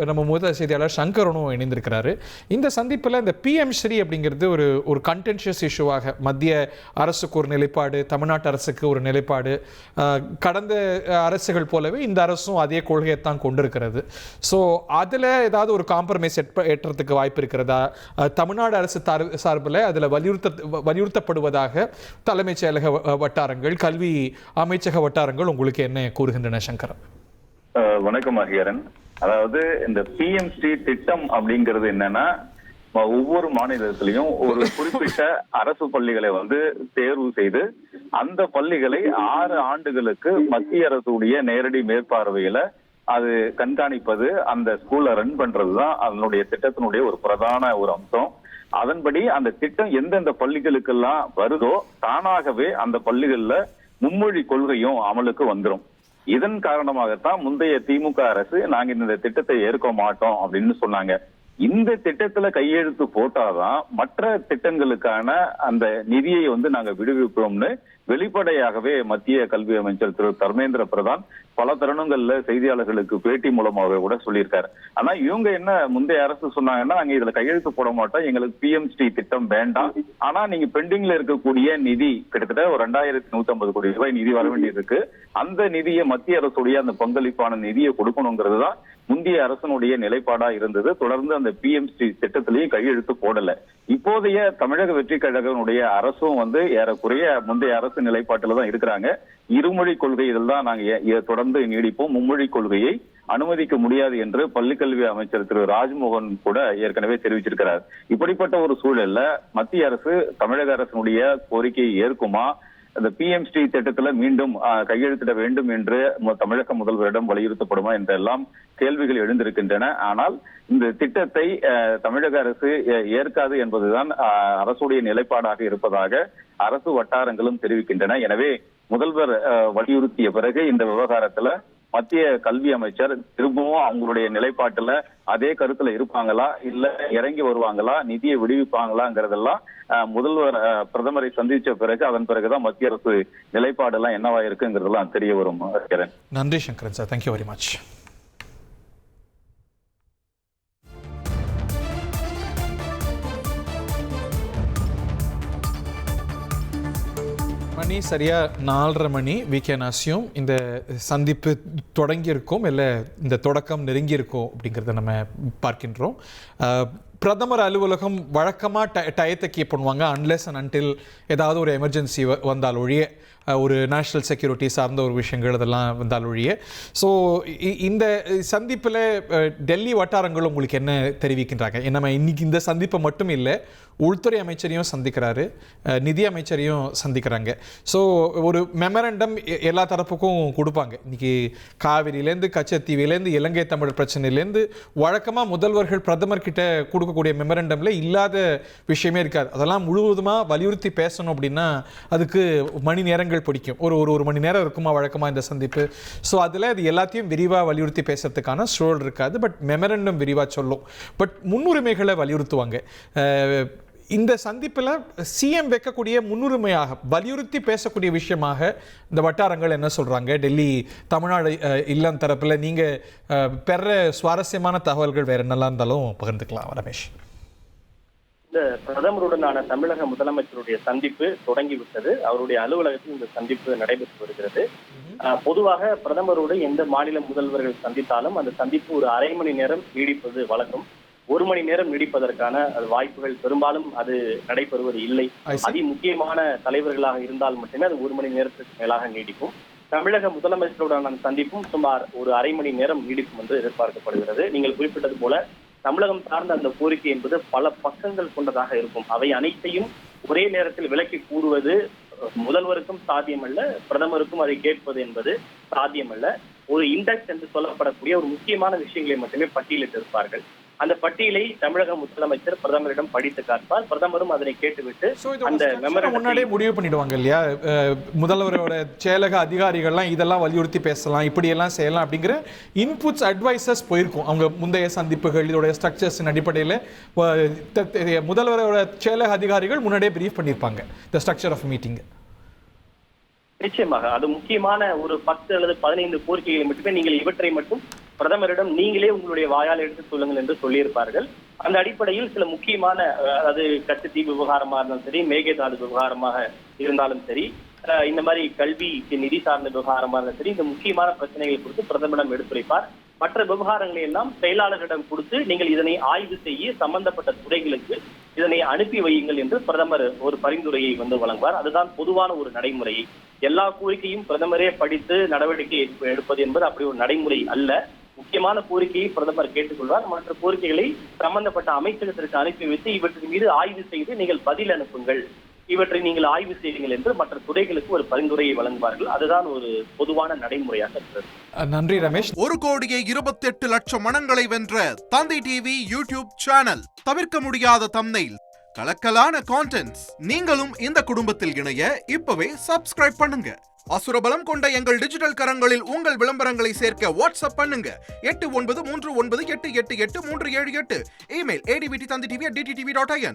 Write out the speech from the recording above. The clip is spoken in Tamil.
நம்ம மூத்த செய்தியாளர் சங்கரனும் இணைந்திருக்கிறாரு. இந்த சந்திப்பில் இந்த PM ஸ்ரீ அப்படிங்கிறது ஒரு கண்டென்ஷியஸ் இஷ்யூவாக மத்திய அரசுக்கு ஒரு நிலைப்பாடு, தமிழ்நாட்டு அரசுக்கு ஒரு நிலைப்பாடு, கடந்த அரசுகள் போலவே இந்த அரசும் அதே கொள்கையைத்தான் கொண்டிருக்கிறது. ஸோ அதில் ஏதாவது ஒரு காம்ப்ரமைஸ் ஏற்றத்துக்கு வாய்ப்பு இருக்கிறதா? தமிழ்நாடு அரசு சார்பில் அதில் வலியுறுத்தப்படுவதாக தலைமைச் செயலக வட்டாரங்கள், கல்வி அமைச்சக வட்டாரங்கள் உங்களுக்கு என்ன கூறுகின்றன சங்கரன்? வணக்கம் அகியரன். அதாவது இந்த PM ஸ்ரீ திட்டம் அப்படிங்கிறது என்னன்னா, ஒவ்வொரு மாநிலத்திலையும் ஒரு குறிப்பிட்ட அரசு பள்ளிகளை தேர்வு செய்து அந்த பள்ளிகளை 6 ஆண்டுகளுக்கு மத்திய அரசுடைய நேரடி மேற்பார்வையில அது கண்காணிப்பது, அந்த ஸ்கூல்ல ரன் பண்றதுதான் அதனுடைய திட்டத்தினுடைய ஒரு பிரதான ஒரு அம்சம். அதன்படி அந்த திட்டம் எந்தெந்த பள்ளிகளுக்கெல்லாம் வருதோ தானாகவே அந்த பள்ளிகள்ல மும்மொழி கொள்கையும் அமலுக்கு வந்துடும். இதன் காரணமாகத்தான் முந்தைய திமுக அரசு நாங்க இந்த திட்டத்தை ஏற்க மாட்டோம் அப்படின்னு சொன்னாங்க. இந்த திட்டத்துல கையெழுத்து போட்டாதான் மற்ற திட்டங்களுக்கான அந்த நிதியை நாங்க விடுவிப்போம்னு வெளிப்படையாகவே மத்திய கல்வி அமைச்சர் திரு தர்மேந்திர பிரதான் பல தருணங்கள்ல செய்தியாளர்களுக்கு பேட்டி மூலமாக கூட சொல்லியிருக்காரு. ஆனா இவங்க என்ன முந்தைய அரசு சொன்னாங்கன்னா, நாங்க இதுல கையெழுத்து போட மாட்டோம், எங்களுக்கு PM ஸ்ரீ திட்டம் வேண்டாம், ஆனா நீங்க பெண்டிங்ல இருக்கக்கூடிய நிதி கிட்டத்தட்ட ஒரு 2150 கோடி ரூபாய் நிதி வர வேண்டியது இருக்கு, அந்த நிதியை மத்திய அரசுடைய அந்த பங்களிப்பான நிதியை கொடுக்கணுங்கிறது தான் முந்தைய அரசனுடைய நிலைப்பாடா இருந்தது. தொடர்ந்து அந்த PM ஸ்ரீ திட்டத்திலையும் கையெழுத்து போடல. இப்போதைய தமிழக வெற்றி கழகனுடைய அரசும் ஏறக்குறைய முந்தைய அரசு நிலைப்பாட்டில தான் இருக்கிறாங்க. இருமொழி கொள்கை இதெல்லாம் நாங்க தொடர்ந்து நீடிப்போம், மும்மொழி கொள்கையை அனுமதிக்க முடியாது என்று பள்ளிக்கல்வி அமைச்சர் திரு ராஜ்மோகன் கூட ஏற்கனவே தெரிவிச்சிருக்கிறார். இப்படிப்பட்ட ஒரு சூழல்ல மத்திய அரசு தமிழக அரசினுடைய கோரிக்கையை ஏற்குமா, அந்த PM ஸ்ரீ திட்டத்துல மீண்டும் கையெழுத்திட வேண்டும் என்று தமிழக முதல்வரிடம் வலியுறுத்தப்படுமா என்றெல்லாம் கேள்விகள் எழுந்திருக்கின்றன. ஆனால் இந்த திட்டத்தை தமிழக அரசு ஏற்காது என்பதுதான் அரசுடைய நிலைப்பாடாக இருப்பதாக அரசு வட்டாரங்களும் தெரிவிக்கின்றன. எனவே முதல்வர் வலியுறுத்திய பிறகு இந்த விவகாரத்துல மத்திய கல்வி அமைச்சர் திரும்பவும் அவங்களுடைய நிலைப்பாட்டுல அதே கருத்துல இருப்பாங்களா, இல்ல இறங்கி வருவாங்களா, நிதியை விடுவிப்பாங்களாங்கிறதெல்லாம் முதல்வர் பிரதமரை சந்திச்ச பிறகு அதன் பிறகுதான் மத்திய அரசு நிலைப்பாடு எல்லாம் என்னவா இருக்குங்கிறதெல்லாம் தெரிய வரும். நன்றி Sankaran sir, thank you very much. மணி சரியா 4:30 மணி. வி கேன் அஸ்யூம் இந்த சந்திப்பு தொடங்கியிருக்கோம், இல்லை இந்த தொடக்கம் நெருங்கியிருக்கோம் அப்படிங்கிறத நம்ம பார்க்கின்றோம். பிரதமர் அலுவலகம் வழக்கமாக டயத்தை கீப் பண்ணுவாங்க, அன்லெஸ் அண்ட் அன்டில் ஏதாவது ஒரு எமர்ஜென்சி வந்தால் ஒழிய, ஒரு நேஷ்னல் செக்யூரிட்டி சார்ந்த ஒரு விஷயங்கள் அதெல்லாம் வந்தால் ஒழிய. ஸோ இந்த சந்திப்பில் டெல்லி வட்டாரங்கள் உங்களுக்கு என்ன தெரிவிக்கின்றாங்க? நம்ம இன்னைக்கு இந்த சந்திப்பை மட்டும் இல்லை, உள்துறை அமைச்சரையும் சந்திக்கிறாரு, நிதி அமைச்சரையும் சந்திக்கிறாங்க. ஸோ ஒரு மெமரண்டம் எல்லா தரப்புக்கும் கொடுப்பாங்க. இன்னைக்கு காவிரியிலேருந்து கச்சத்தீவிலேருந்து இலங்கை தமிழ் பிரச்சனையிலேருந்து வழக்கமாக முதல்வர்கள் பிரதமர்கிட்ட கொடுக்கக்கூடிய மெமரண்டமில் இல்லாத விஷயமே இருக்காது. அதெல்லாம் முழுவதுமாக வலியுறுத்தி பேசணும் அப்படின்னா அதுக்கு மணி நேரங்கள் பிடிக்கும். ஒரு மணி நேரம் இருக்குமா வழக்கமாக இந்த சந்திப்பு. ஸோ அதில் அது எல்லாத்தையும் விரிவாக வலியுறுத்தி பேசுறதுக்கான சூழல் இருக்காது. பட் மெமரண்டம் விரிவாக சொல்லும், பட் முன்னுரிமைகளை வலியுறுத்துவாங்க. இந்த சந்திப்பில் சிஎம் வைக்கக்கூடிய முன்னுரிமையாக வலியுறுத்தி பேசக்கூடிய விஷயமாக இந்த வட்டாரங்கள் என்ன சொல்கிறாங்க? டெல்லி தமிழ்நாடு இல்லம் தரப்பில் நீங்கள் பெற சுவாரஸ்யமான தகவல்கள் வேறு என்னெல்லாம் இருந்தாலும் பகிர்ந்துக்கலாம். ரமேஷ், இந்த பிரதமருடனான தமிழக முதலமைச்சருடைய சந்திப்பு தொடங்கிவிட்டது. அவருடைய அலுவலகத்தில் இந்த சந்திப்பு நடைபெற்று வருகிறது. பொதுவாக பிரதமரோடு எந்த மாநில முதல்வர்கள் சந்தித்தாலும் அந்த சந்திப்பு ஒரு அரை மணி நேரம் நீடிப்பது வழக்கம். 1 மணி நேரம் நீடிப்பதற்கான வாய்ப்புகள் பெரும்பாலும் அது நடைபெறுவது இல்லை. அதி முக்கியமான தலைவர்களாக இருந்தால் மட்டுமே அது 1 மணி நேரத்துக்கு மேலாக நீடிக்கும். தமிழக முதலமைச்சருடனான சந்திப்பும் சுமார் ஒரு அரை மணி நேரம் நீடிக்கும் என்று எதிர்பார்க்கப்படுகிறது. நீங்கள் குறிப்பிட்டது போல தமிழகம் சார்ந்த அந்த கோரிக்கை என்பது பல பக்கங்கள் கொண்டதாக இருக்கும். அவை அனைத்தையும் ஒரே நேரத்தில் விளக்கி கூறுவது முதல்வருக்கும் சாத்தியமல்ல, பிரதமருக்கும் அதை கேட்பது என்பது சாத்தியமல்ல. ஒரு இண்டெக்ஸ் என்று சொல்லப்படக்கூடிய ஒரு முக்கியமான விஷயங்களை மட்டுமே பட்டியலிட்டு இருப்பார்கள். அந்த பட்டியலை தமிழக முதலமைச்சர் பிரதமரிடம் படித்து காட்பார். பிரதமரும் அதனை கேட்டுவிட்டு அந்த முன்னாடியே முடிவு பண்ணிடுவாங்க இல்லையா? முதல்வரோட செயலக அதிகாரிகள்லாம் இதெல்லாம் வலியுறுத்தி பேசலாம், இப்படியெல்லாம் செய்யலாம் அப்படிங்கிற இன்புட்ஸ் அட்வைசஸ் போயிருக்கும். அவங்க முந்தைய சந்திப்புகள் இதோடைய ஸ்ட்ரக்சர்ஸின் அடிப்படையில் முதல்வரோட செயலக அதிகாரிகள் முன்னாடியே பிரீஃப் பண்ணியிருப்பாங்க த ஸ்ட்ரக்சர் ஆஃப் மீட்டிங். நிச்சயமாக அது முக்கியமான ஒரு 10 அல்லது 15 கோரிக்கைகளை மட்டுமே நீங்கள் இவற்றை மட்டும் பிரதமரிடம் நீங்களே உங்களுடைய வாயால் எடுத்து சொல்லுங்கள் என்று சொல்லியிருப்பார்கள். அந்த அடிப்படையில் சில முக்கியமான அது கச்சத்தீவு விவகாரமா இருந்தாலும் சரி, மேகதாது விவகாரமாக இருந்தாலும் சரி, இந்த மாதிரி கல்விக்கு நிதி சார்ந்த விவகாரமா இருந்தாலும் சரி, இந்த முக்கியமான பிரச்சனைகளை குறித்து பிரதமரிடம் எடுத்துரைப்பார். மற்ற விவகாரங்களை எல்லாம் செயலாளர்களிடம் கொடுத்து நீங்கள் இதனை ஆய்வு செய்ய சம்பந்தப்பட்ட துறைகளுக்கு இதனை அனுப்பி வையுங்கள் என்று பிரதமர் ஒரு பரிந்துரையை வழங்குவார். அதுதான் பொதுவான ஒரு நடைமுறை. எல்லா கோரிக்கையும் பிரதமரே படித்து நடவடிக்கை எடுப்பது என்பது அப்படி ஒரு நடைமுறை அல்ல. முக்கியமான கோரிக்கையை பிரதமர் கேட்டுக்கொள்வார். மற்ற கோரிக்கைகளை சம்பந்தப்பட்ட அமைச்சகத்திற்கு அனுப்பி வைத்து இவற்றின் மீது ஆய்வு செய்து நீங்கள் பதில் அனுப்புங்கள், இவற்றை நீங்கள் ஆய்வு செய்யுங்கள் என்று மற்ற துறைகளுக்கு ஒரு பரிந்துரையை வழங்குவார்கள். அதுதான் ஒரு பொதுவான நடைமுறையாக இருக்கிறது. நன்றி ரமேஷ். 1,28,00,000 மனங்களை வென்ற தந்தி டிவி யூடியூப் சேனல். தவிர்க்க முடியாத தம்ப்நெயில், கலக்கலான கான்டென்ட்ஸ். நீங்களும் இந்த குடும்பத்தில் இணைய இப்பவே சப்ஸ்கிரைப் பண்ணுங்க. அசுரபலம் கொண்ட எங்கள் டிஜிட்டல் கரங்களில் உங்கள் விளம்பரங்களை சேர்க்க வாட்ஸ்அப் பண்ணுங்க. 8939888378. Email advtthanditv@dttv.in.